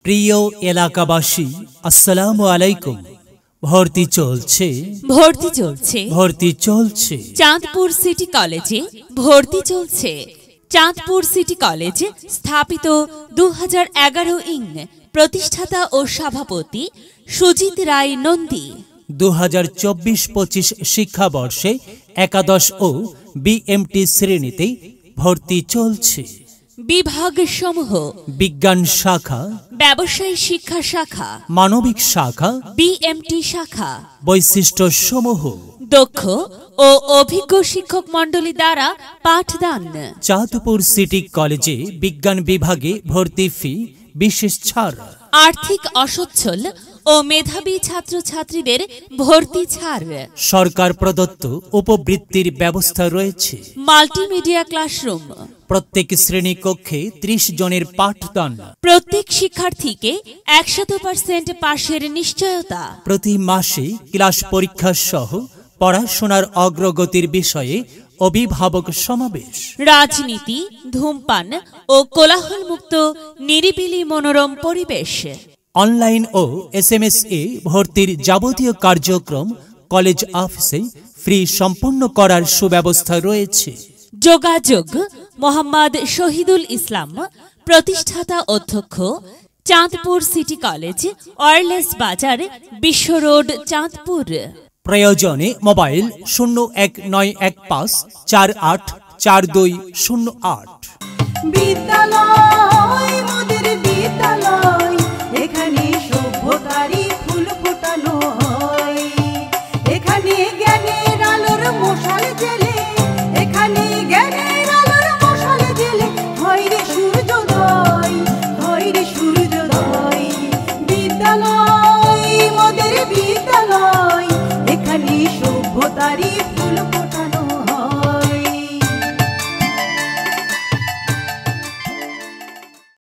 প্রিয় এলাকাবাসী, আসসালামু আলাইকুম। ভর্তি চলছে চাঁদপুর সিটি কলেজে ভর্তি চলছে। চাঁদপুর সিটি কলেজ স্থাপিত 2011 ইং, প্রতিষ্ঠাতা ও সভাপতি সুজিত রায় নন্দী। 2024-25 শিক্ষাবর্ষে একাদশ ও বিএমটি শ্রেণীতে ভর্তি চলছে। বিভাগ সমূহ: বিজ্ঞান শাখা, ব্যবসায় শিক্ষা শাখা, মানবিক শাখা, বিএমটি শাখা। বৈশিষ্ট্য সমূহ: দক্ষ ও অভিজ্ঞ শিক্ষক মণ্ডলী দ্বারা পাঠদান। চাঁদপুর সিটি কলেজে বিজ্ঞান বিভাগে ভর্তি ফি বিশেষ ছাড়। আর্থিক অসচ্ছল ও মেধাবী ছাত্রছাত্রীদের ভর্তি ছাড়। সরকার প্রদত্ত উপবৃত্তির ব্যবস্থা রয়েছে। Multimedia classroom. প্রত্যেক শ্রেণীকক্ষে 30 জনের পাঠদান। প্রত্যেক শিক্ষার্থীকে 100% পাশের নিশ্চয়তা। প্রতি মাসে ক্লাস পরীক্ষা সহ পড়াশোনার অগ্রগতির বিষয়ে অভিভাবক সমাবেশ। রাজনীতি, ধূমপান ও কোলাহলমুক্ত নিরিবিলি মনোরম পরিবেশ। অনলাইন ও SMS এ ভর্তির যাবতীয় কার্যক্রম কলেজ অফিসে ফ্রি সম্পন্ন করার সুব্যবস্থা রয়েছে। যোগাযোগ: মোহাম্মদ শহীদুল ইসলাম, প্রতিষ্ঠাতা অধ্যক্ষ, চাঁদপুর সিটি কলেজ, ওয়্যারলেস বাজার, বিশ্ব রোড, চাঁদপুর। প্রয়োজনে মোবাইল 019154842008। বিদ্যালয় মোদের বিদ্যালয়, এখানে সভ্যতারই ফুল ফোটানো হয়। এখানে জ্ঞানের আলোর মশাল জেলে, এখানে জ্ঞানের আলোর মশাল জেলে হয় রে সূর্যোদয়, হয় রে সূর্যোদয়। বিদ্যালয় মোদের বিদ্যালয়, এখানে সভ্যতারই ফুল